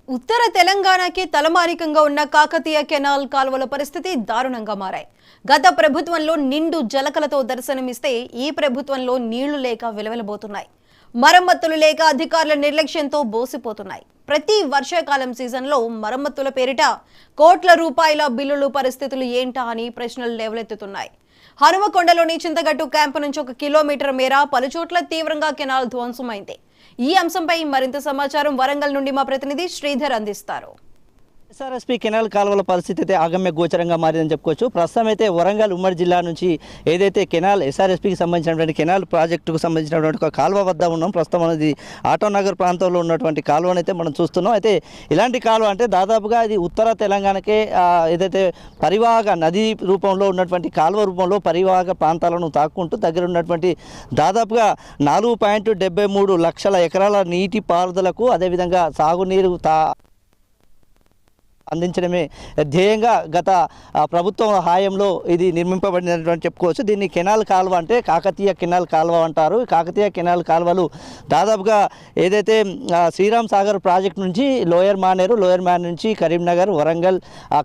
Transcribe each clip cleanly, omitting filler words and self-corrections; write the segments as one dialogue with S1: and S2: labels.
S1: ఉత్తర తెలంగాణకి తలమానికంగా ఉన్న కాకతీయ కెనాల్ కాలువల పరిస్థితి దారుణంగా మారాయి. గత ప్రభుత్వంలో నిండు జలకలతో దర్శనమిస్తే ఈ ప్రభుత్వంలో నీళ్లు లేక విలవిలబోతున్నాయి. మరమ్మతులు లేక అధికారుల నిర్లక్ష్యంతో బోసిపోతున్నాయి. ప్రతి వర్షాకాలం సీజన్లో మరమ్మతుల పేరిట కోట్ల రూపాయల బిల్లులు పరిస్థితులు ఏంటా అని ప్రశ్నలు లేవలెత్తుతున్నాయి. హనుమకొండలోని చింతగట్టు క్యాంపు నుంచి 1 కిలోమీటర్ మేర పలుచోట్ల తీవ్రంగా కెనాల్ ధ్వంసమైంది. ఈ అంశంపై మరింత సమాచారం వరంగల్ నుండి మా ప్రతినిధి శ్రీధర్ అందిస్తారు.
S2: ఎస్ఆర్ఎస్పీ కెనాల్ కాలువల పరిస్థితి అయితే ఆగమ్య గోచరంగా మారిందని చెప్పుకోవచ్చు. ప్రస్తుతం అయితే వరంగల్ ఉమ్మడి జిల్లా నుంచి ఏదైతే కెనాల్ ఎస్ఆర్ఎస్పీకి సంబంధించినటువంటి కెనాల్ ప్రాజెక్టుకు సంబంధించినటువంటి ఒక కాలువ వద్ద ఉన్నాం. ప్రస్తుతం అనేది ఆటోనగర్ ప్రాంతంలో ఉన్నటువంటి కాలువనైతే మనం చూస్తున్నాం. అయితే ఇలాంటి కాలువ అంటే దాదాపుగా ఇది ఉత్తర తెలంగాణకే ఏదైతే పరివాహక నదీ రూపంలో ఉన్నటువంటి కాలువ రూపంలో పరివాహక ప్రాంతాలను తాక్కుంటూ దగ్గర ఉన్నటువంటి దాదాపుగా 4.73 లక్షల ఎకరాల నీటి పారుదలకు అదేవిధంగా సాగునీరు అందించడమే ధ్యేయంగా గత ప్రభుత్వం హాయంలో ఇది నిర్మింపబడినటువంటి చెప్పుకోవచ్చు. దీన్ని కెనాల్ కాలువ అంటే కాకతీయ కెనాల్ కాలువ అంటారు. కాకతీయ కెనాల్ కాలువలు దాదాపుగా ఏదైతే శ్రీరామ్ సాగర్ ప్రాజెక్ట్ నుంచి లోయర్ మానేరు నుంచి కరీంనగర్, వరంగల్,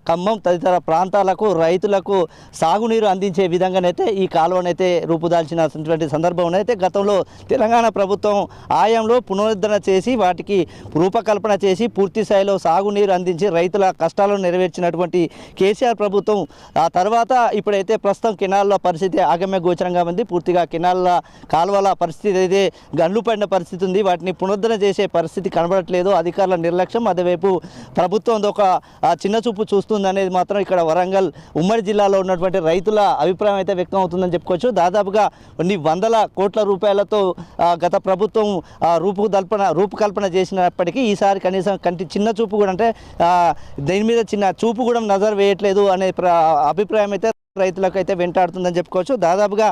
S2: ఖమ్మం తదితర ప్రాంతాలకు రైతులకు సాగునీరు అందించే విధంగానైతే ఈ కాలువనైతే రూపుదాల్చినటువంటి సందర్భం అయితే గతంలో తెలంగాణ ప్రభుత్వం హాయంలో పునరుద్ధరణ చేసి వాటికి రూపకల్పన చేసి పూర్తి స్థాయిలో సాగునీరు అందించి రైతుల కష్టాలను నెరవేర్చినటువంటి కేసీఆర్ ప్రభుత్వం ఆ తర్వాత ఇప్పుడైతే ప్రస్తుతం కెనాల్ల పరిస్థితి ఆగమ్య గోచరంగా ఉంది. పూర్తిగా కెనాల్ల కాలువల పరిస్థితి అయితే గండ్లు పడిన పరిస్థితి ఉంది. వాటిని పునరుద్ధరణ చేసే పరిస్థితి కనబడట్లేదు. అధికారుల నిర్లక్ష్యం, అదేవైపు ప్రభుత్వం ఒక చిన్న చూపు చూస్తుంది అనేది మాత్రం ఇక్కడ వరంగల్ ఉమ్మడి జిల్లాలో ఉన్నటువంటి రైతుల అభిప్రాయం అయితే వ్యక్తం అవుతుందని చెప్పుకోవచ్చు. దాదాపుగా కొన్ని వందల కోట్ల రూపాయలతో గత ప్రభుత్వం రూపకల్పన చేసినప్పటికీ ఈసారి కనీసం చిన్న చూపు కూడా అంటే దీని మీద చిన్న చూపు కూడా నజర్ వేయట్లేదు అనే అభిప్రాయం అయితే రైతులకు అయితే వెంటాడుతుందని చెప్పుకోవచ్చు. దాదాపుగా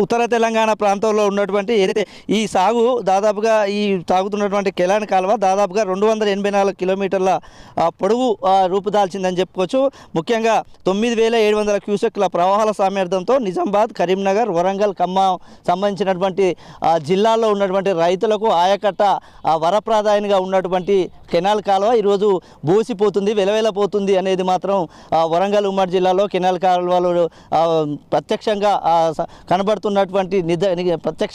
S2: ఉత్తర తెలంగాణ ప్రాంతంలో ఉన్నటువంటి ఏదైతే ఈ సాగు దాదాపుగా ఈ సాగుతున్నటువంటి కెనాల్ కాలువ దాదాపుగా 284 కిలోమీటర్ల పొడవు రూపుదాల్చిందని చెప్పుకోవచ్చు. ముఖ్యంగా 9,700 క్యూసెక్ల ప్రవాహాల సామర్థ్యంతో నిజామాబాద్, కరీంనగర్, వరంగల్, ఖమ్మం సంబంధించినటువంటి జిల్లాల్లో ఉన్నటువంటి రైతులకు ఆయకట్ట వరప్రదాయంగా ఉన్నటువంటి కెనాల్ కాలువ ఈరోజు బోసిపోతుంది, వెలవెలపోతుంది అనేది మాత్రం వరంగల్ ఉమ్మడి జిల్లాలో కెనాల్ కాలువలు ప్రత్యక్షంగా కనబడుతున్నటువంటి ప్రత్యక్ష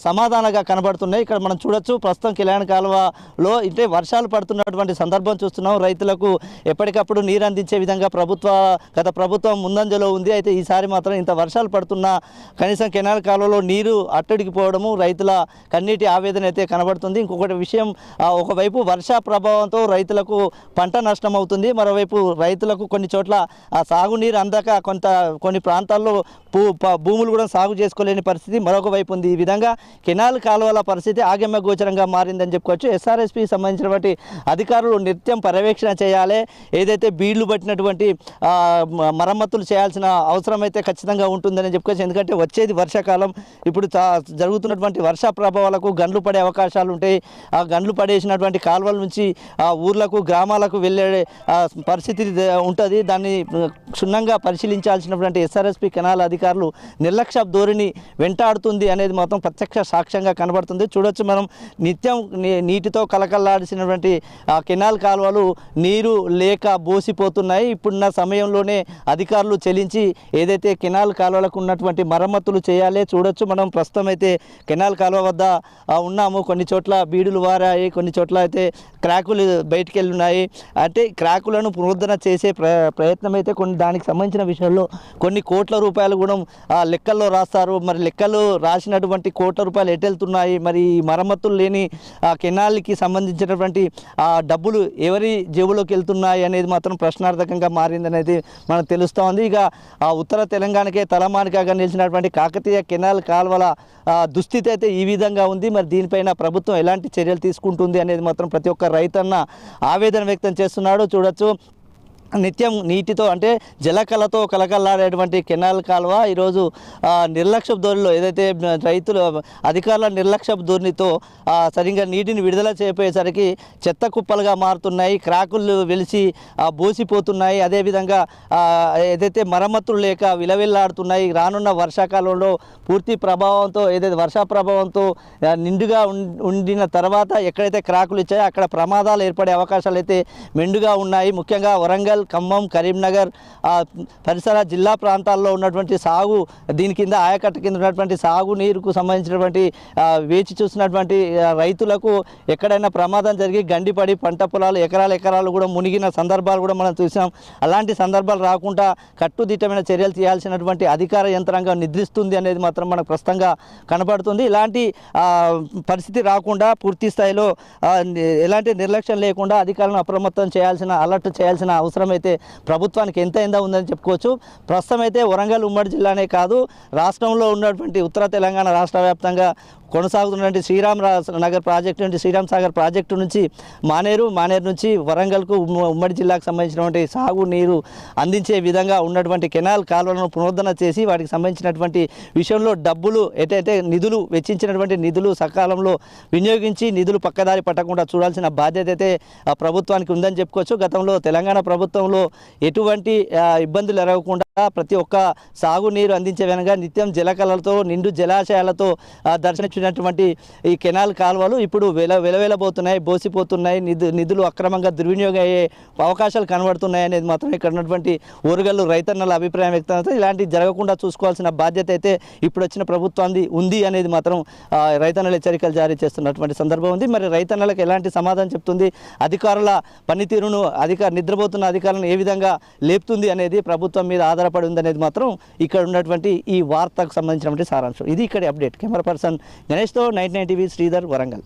S2: సమాధానంగా కనబడుతున్నాయి. ఇక్కడ మనం చూడొచ్చు ప్రస్తుతం కెనాల్ కాలువలో అంటే వర్షాలు పడుతున్నటువంటి సందర్భం చూస్తున్నాం. రైతులకు ఎప్పటికప్పుడు నీరు అందించే విధంగా గత ప్రభుత్వం ముందంజలో ఉంది. అయితే ఈసారి మాత్రం ఇంత వర్షాలు పడుతున్నా కనీసం కెనాల్ కాలువలో నీరు అట్టడికిపోవడము రైతుల కన్నీటి ఆవేదన అయితే కనబడుతుంది. ఇంకొకటి విషయం, ఒకవైపు వర్ష ప్రభావంతో రైతులకు పంట నష్టం అవుతుంది. మరోవైపు రైతులకు కొన్ని చోట్ల సాగునీరు అందక కొన్ని ప్రాంతాల్లో భూములు కూడా సాగు చేసుకోలేని పరిస్థితి మరొక వైపు ఉంది. ఈ విధంగా కెనాల్ కాలువల పరిస్థితి ఆగమ్య గోచరంగా మారిందని చెప్పుకోవచ్చు. ఎస్ఆర్ఎస్పీ సంబంధించినటువంటి అధికారులు నిత్యం పర్యవేక్షణ చేయాలి. ఏదైతే బీళ్లు పట్టినటువంటి మరమ్మతులు చేయాల్సిన అవసరం అయితే ఖచ్చితంగా ఉంటుందని చెప్పుకోవచ్చు. ఎందుకంటే వచ్చేది వర్షాకాలం. ఇప్పుడు జరుగుతున్నటువంటి వర్ష ప్రభావాలకు గండ్లు పడే అవకాశాలు ఉంటాయి. ఆ గండ్లు పడేసినటువంటి కాలువల నుంచి ఊర్లకు, గ్రామాలకు వెళ్ళే పరిస్థితి ఉంటుంది. దాన్ని క్షుణ్ణంగా పరిశీలించాల్సినటువంటి ఎస్ఆర్ఎస్పీ కెనాల్ అధికారులు నిర్లక్ష్య ధోరణి వెంటాడుతుంది అనేది మాత్రం ప్రత్యక్ష సాక్ష్యంగా కనబడుతుంది. చూడొచ్చు మనం నిత్యం నీటితో కలకల్లాడిసినటువంటి కెనాల్ కాలువలు నీరు లేక బోసిపోతున్నాయి. ఇప్పుడున్న సమయంలోనే అధికారులు చెల్లించి ఏదైతే కెనాల్ కాలువలకు ఉన్నటువంటి మరమ్మతులు చేయాలి. చూడొచ్చు మనం ప్రస్తుతం అయితే కెనాల్ కాలువ వద్ద ఉన్నాము. కొన్ని చోట్ల బీడులు వారాయి, కొన్ని చోట్ల అయితే క్రాకులు బయటికి వెళ్ళున్నాయి. అంటే క్రాకులను పునరుద్ధరణ చేసే ప్రయత్నం అయితే దానికి సంబంధించిన విషయంలో కొన్ని కోట్ల రూపాయలు కూడా లెక్కల్లో రాస్తారు. మరి లెక్కలు రాసినటువంటి కోట్ల రూపాయలు ఎటెళ్తున్నాయి, మరి మరమ్మతులు లేని కెనాల్కి సంబంధించినటువంటి డబ్బులు ఎవరి జేబులోకి వెళ్తున్నాయి అనేది మాత్రం ప్రశ్నార్థకంగా మారిందనేది మనకు తెలుస్తూ ఉంది. ఇక ఉత్తర తెలంగాణకే తలమానికగా నిలిచినటువంటి కాకతీయ కెనాల్ కాలువల దుస్థితి అయితే ఈ విధంగా ఉంది. మరి దీనిపైన ప్రభుత్వం ఎలాంటి చర్యలు తీసుకుంటుంది అనేది మాత్రం ప్రతి ఒక్క రైతన్న ఆవేదన వ్యక్తం చేస్తున్నాడు. చూడొచ్చు నిత్యం నీటితో అంటే జలకళతో కలకల్లాడేటువంటి కెనాల్ కాలువ ఈరోజు నిర్లక్ష్యపు ధోరణిలో ఏదైతే రైతులు అధికారుల నిర్లక్ష్యపు ధోరణితో సరిగ్గా నీటిని విడుదల చేయపోయేసరికి చెత్త కుప్పలుగా మారుతున్నాయి, క్రాకులు వెలిసి బోసిపోతున్నాయి. అదేవిధంగా ఏదైతే మరమ్మతులు లేక విలవిల్లాడుతున్నాయి. రానున్న వర్షాకాలంలో పూర్తి ప్రభావంతో ఏదైతే వర్షా ప్రభావంతో నిండుగా ఉండిన తర్వాత ఎక్కడైతే క్రాకులు ఇచ్చాయో అక్కడ ప్రమాదాలు ఏర్పడే అవకాశాలు అయితే మెండుగా ఉన్నాయి. ముఖ్యంగా వరంగల్, ఖమ్మం, కరీంనగర్ పరిసర జిల్లా ప్రాంతాల్లో ఉన్నటువంటి సాగు దీని కింద ఆయకట్ట కింద ఉన్నటువంటి సాగునీరుకు సంబంధించినటువంటి వేచి చూసినటువంటి రైతులకు ఎక్కడైనా ప్రమాదం జరిగి గండిపడి పంట పొలాలు ఎకరాలు కూడా మునిగిన సందర్భాలు కూడా మనం చూసాం. అలాంటి సందర్భాలు రాకుండా కట్టుదిట్టమైన చర్యలు చేయాల్సినటువంటి అధికార యంత్రాంగం నిద్రిస్తుంది అనేది మాత్రం మనకు ప్రస్తుతంగా కనబడుతుంది. ఇలాంటి పరిస్థితి రాకుండా పూర్తి స్థాయిలో ఎలాంటి నిర్లక్ష్యం లేకుండా అధికారులను అప్రమత్తం చేయాల్సిన అలర్ట్ చేయాల్సిన అవసరం అయితే ప్రభుత్వానికి ఎంతైందా ఉందని చెప్పుకోవచ్చు. ప్రస్తుతం అయితే వరంగల్ ఉమ్మడి జిల్లానే కాదు, రాష్ట్రంలో ఉన్నటువంటి ఉత్తర తెలంగాణ రాష్ట్ర వ్యాప్తంగా కొనసాగుతున్నటువంటి శ్రీరామ్ నగర్ ప్రాజెక్టు నుంచి శ్రీరామ్ సాగర్ ప్రాజెక్టు నుంచి మానేరు నుంచి వరంగల్కు ఉమ్మడి జిల్లాకు సంబంధించినటువంటి సాగు నీరు అందించే విధంగా ఉన్నటువంటి కెనాల్ కాలువలను పునరుద్ధరణ చేసి వాటికి సంబంధించినటువంటి విషయంలో డబ్బులు ఎటైతే నిధులు వెచ్చించినటువంటి నిధులు సకాలంలో వినియోగించి నిధులు పక్కదారి పట్టకుండా చూడాల్సిన బాధ్యత అయితే ప్రభుత్వానికి ఉందని చెప్పుకోవచ్చు. గతంలో తెలంగాణ ప్రభుత్వంలో ఎటువంటి ఇబ్బందులు ఎరగకుండా ప్రతి ఒక్క సాగునీరు అందించే విధంగా నిత్యం జలకళలతో నిండు జలాశయాలతో దర్శనమిచ్చినటువంటి ఈ కెనాల్ కాలువలు ఇప్పుడు వెలవెలబోతున్నాయి, బోసిపోతున్నాయి, నిధులు అక్రమంగా దుర్వినియోగం అయ్యే అవకాశాలు కనబడుతున్నాయి అనేది మాత్రం ఇక్కడ ఉన్నటువంటి ఓరుగల్లు రైతన్నల అభిప్రాయం వ్యక్తం అవుతుంది. ఇలాంటివి జరగకుండా చూసుకోవాల్సిన బాధ్యత అయితే ఇప్పుడు వచ్చిన ప్రభుత్వాన్ని ఉంది అనేది మాత్రం రైతన్నల హెచ్చరికలు జారీ చేస్తున్నటువంటి సందర్భం ఉంది. మరి రైతన్నలకు ఎలాంటి సమాధానం చెప్తుంది, అధికారుల పనితీరును నిద్రపోతున్న అధికారులను ఏ విధంగా లేపుతుంది అనేది ప్రభుత్వం మీద ఆధారపడి ఉందనేది మాత్రం ఇక్కడ ఉన్నటువంటి ఈ వార్తకు సంబంధించినటువంటి సారాంశం. ఇది ఇక్కడ అప్డేట్. కెమెరా పర్సన్ గణేష్తో 99 టీవీ శ్రీధర్, వరంగల్.